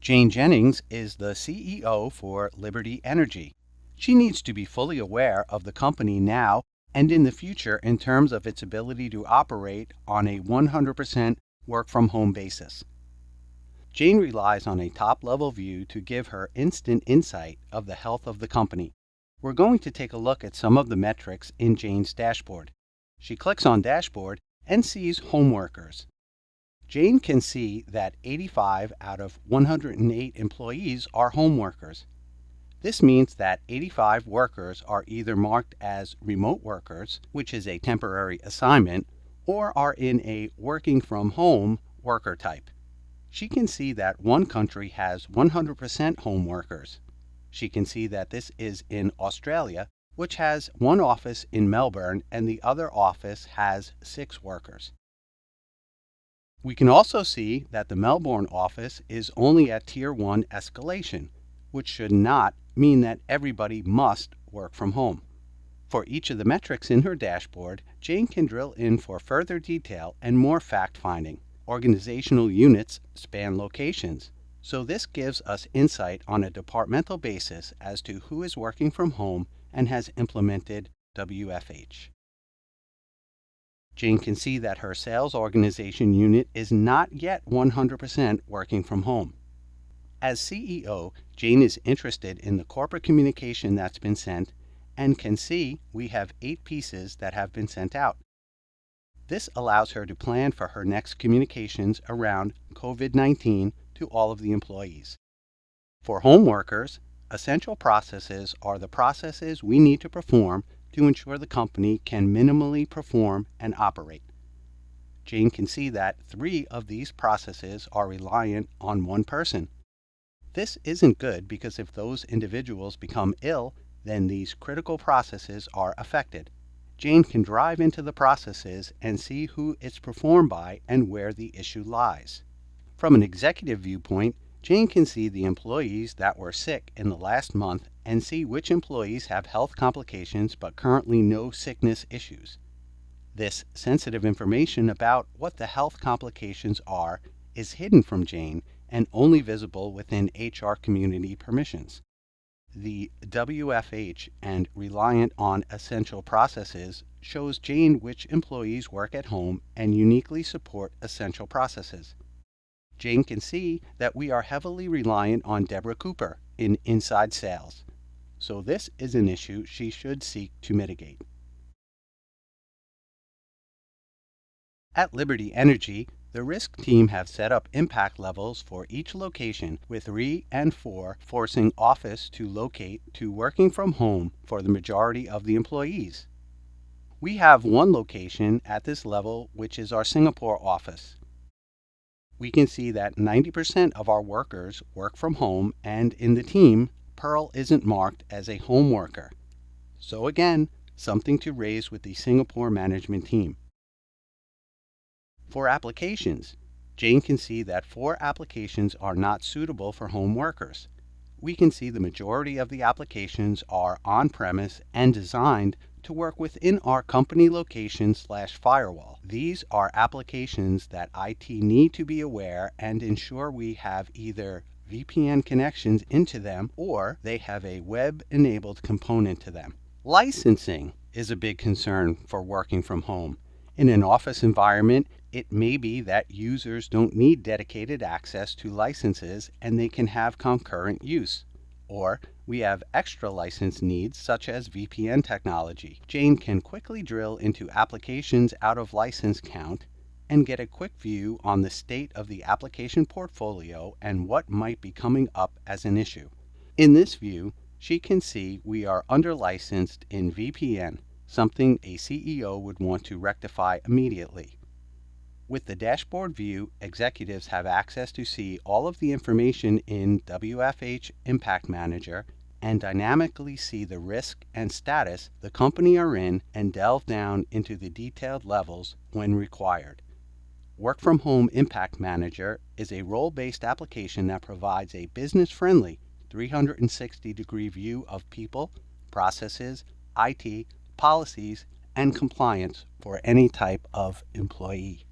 Jane Jennings is the CEO for Liberty Energy. She needs to be fully aware of the company now and in the future in terms of its ability to operate on a 100% work from home basis. Jane relies on a top-level view to give her instant insight of the health of the company. We're going to take a look at some of the metrics in Jane's dashboard. She clicks on Dashboard and sees Home Workers. Jane can see that 85 out of 108 employees are home workers. This means that 85 workers are either marked as remote workers, which is a temporary assignment, or are in a working from home worker type. She can see that one country has 100% home workers. She can see that this is in Australia, which has one office in Melbourne and the other office has 6 workers. We can also see that the Melbourne office is only at Tier 1 escalation, which should not mean that everybody must work from home. For each of the metrics in her dashboard, Jane can drill in for further detail and more fact-finding. Organizational units span locations, so this gives us insight on a departmental basis as to who is working from home and has implemented WFH. Jane can see that her sales organization unit is not yet 100% working from home. As CEO, Jane is interested in the corporate communication that's been sent and can see we have 8 pieces that have been sent out. This allows her to plan for her next communications around COVID-19 to all of the employees. For home workers, essential processes are the processes we need to perform to ensure the company can minimally perform and operate. Jane can see that 3 of these processes are reliant on one person. This isn't good because if those individuals become ill, then these critical processes are affected. Jane can drive into the processes and see who it's performed by and where the issue lies. From an executive viewpoint, Jane can see the employees that were sick in the last month and see which employees have health complications but currently no sickness issues. This sensitive information about what the health complications are is hidden from Jane and only visible within HR community permissions. The WFH and reliant on essential processes shows Jane which employees work at home and uniquely support essential processes. Jane can see that we are heavily reliant on Deborah Cooper in inside sales, so this is an issue she should seek to mitigate. At Liberty Energy, the risk team have set up impact levels for each location with 3 and 4 forcing office to locate to working from home for the majority of the employees. We have one location at this level, which is our Singapore office. We can see that 90% of our workers work from home, and in the team, Pearl isn't marked as a home worker. So again, something to raise with the Singapore management team. For applications, Jane can see that 4 applications are not suitable for home workers. We can see the majority of the applications are on-premise and designed to work within our company location/firewall. These are applications that IT need to be aware and ensure we have either VPN connections into them or they have a web-enabled component to them. Licensing is a big concern for working from home. In an office environment, it may be that users don't need dedicated access to licenses and they can have concurrent use. Or we have extra license needs such as VPN technology. Jane can quickly drill into applications out of license count and get a quick view on the state of the application portfolio and what might be coming up as an issue. In this view, she can see we are under-licensed in VPN, something a CEO would want to rectify immediately. With the dashboard view, executives have access to see all of the information in WFH Impact Manager and dynamically see the risk and status the company are in and delve down into the detailed levels when required. Work from Home Impact Manager is a role-based application that provides a business-friendly 360-degree view of people, processes, IT, policies, and compliance for any type of employee.